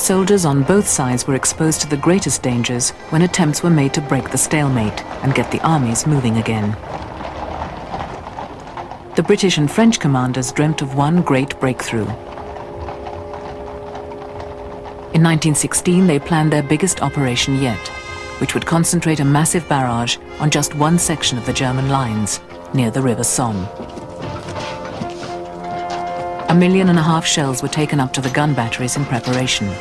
soldiers on both sides were exposed to the greatest dangers when attempts were made to break the stalemate and get the armies moving again. The British and French commanders dreamt of one great breakthrough. In 1916, they planned their biggest operation yet, which would concentrate a massive barrage on just one section of the German lines, near the River Somme. 1.5 million shells were taken up to the gun batteries in preparation.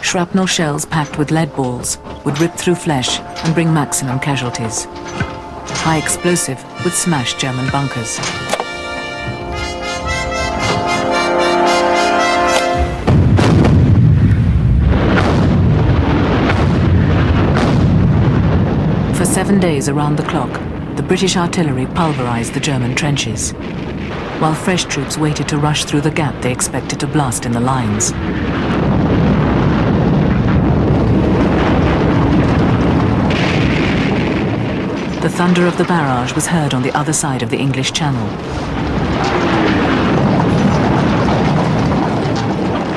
Shrapnel shells packed with lead balls would rip through flesh and bring maximum casualties. High explosive would smash German bunkers. For 7 days around the clock, the British artillery pulverized the German trenches, while fresh troops waited to rush through the gap they expected to blast in the lines. The thunder of the barrage was heard on the other side of the English Channel.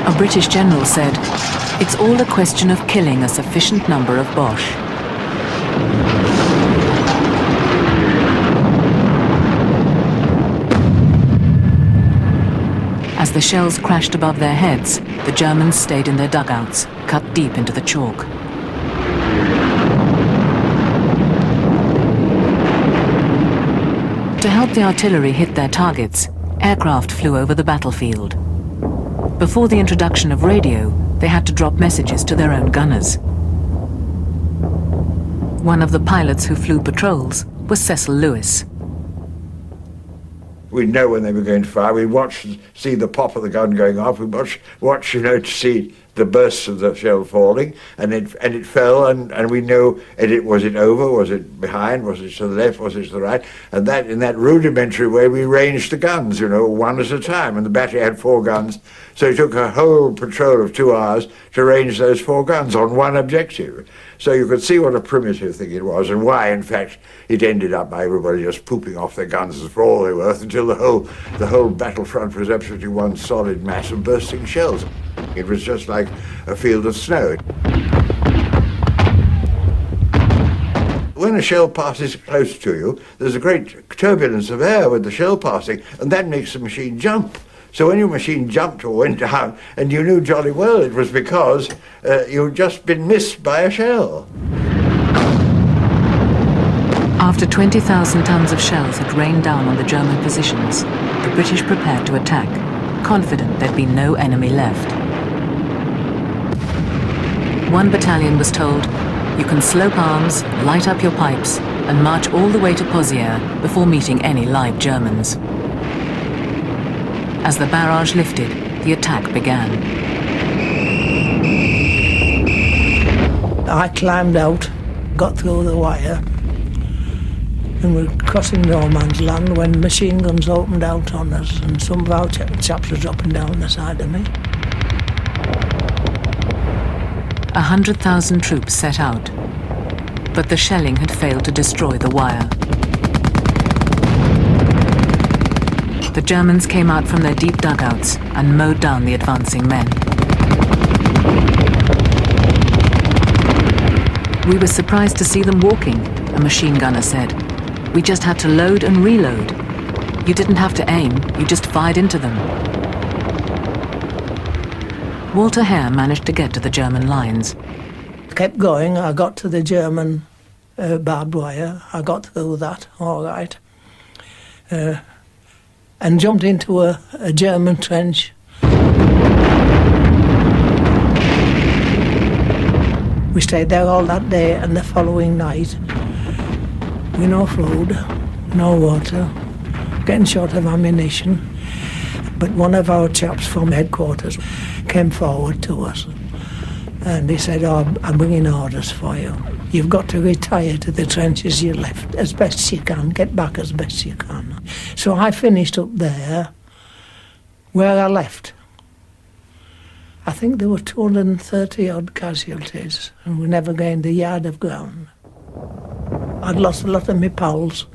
A British general said, "It's all a question of killing a sufficient number of Boche." As the shells crashed above their heads, the Germans stayed in their dugouts, cut deep into the chalk. To help the artillery hit their targets, aircraft flew over the battlefield. Before the introduction of radio, they had to drop messages to their own gunners. One of the pilots who flew patrols was Cecil Lewis. We'd know when they were going to fire. We'd watch and see the pop of the gun going off. We'd watch, to see the bursts of the shell falling, and it fell, and we know, was it over, was it behind, was it to the left, was it to the right, and that in that rudimentary way we ranged the guns, one at a time, and the battery had 4 guns, so it took a whole patrol of 2 hours to range those 4 guns on one objective. So you could see what a primitive thing it was, and why, in fact, it ended up by everybody just pooping off their guns for all they were worth, until the whole battlefront was absolutely one solid mass of bursting shells. It was just like a field of snow. When a shell passes close to you, there's a great turbulence of air with the shell passing, and that makes the machine jump. So when your machine jumped or went down, and you knew jolly well it was because you'd just been missed by a shell. After 20,000 tons of shells had rained down on the German positions, the British prepared to attack, confident there'd be no enemy left. One battalion was told, "You can slope arms, light up your pipes, and march all the way to Pozières before meeting any live Germans." As the barrage lifted, the attack began. I climbed out, got through the wire, and we're crossing no man's land when machine guns opened out on us, and some of our chaps were dropping down the side of me. 100,000 troops set out, but the shelling had failed to destroy the wire. The Germans came out from their deep dugouts and mowed down the advancing men. "We were surprised to see them walking," a machine gunner said. "We just had to load and reload. You didn't have to aim, you just fired into them." Walter Hare managed to get to the German lines. Kept going, I got to the German barbed wire. I got through that, all right. And jumped into a German trench. We stayed there all that day and the following night. With no food, no water, getting short of ammunition. But one of our chaps from headquarters came forward to us and he said, "Oh, I'm bringing orders for you. You've got to retire to the trenches you left as best you can, get back as best you can." So I finished up there where I left. I think there were 230 odd casualties and we never gained a yard of ground. I'd lost a lot of my pals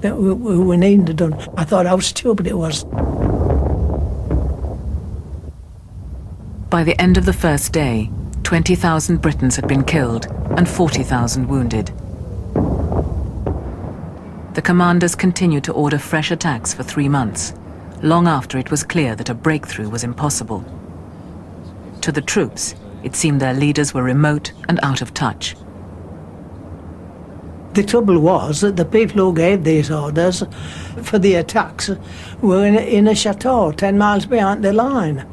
that we needed done. I thought how stupid it was. By the end of the first day, 20,000 Britons had been killed and 40,000 wounded. The commanders continued to order fresh attacks for 3 months, long after it was clear that a breakthrough was impossible. To the troops, it seemed their leaders were remote and out of touch. The trouble was that the people who gave these orders for the attacks were in a chateau 10 miles behind the line.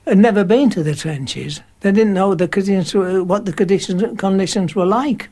Had never been to the trenches. They didn't know what the conditions were like.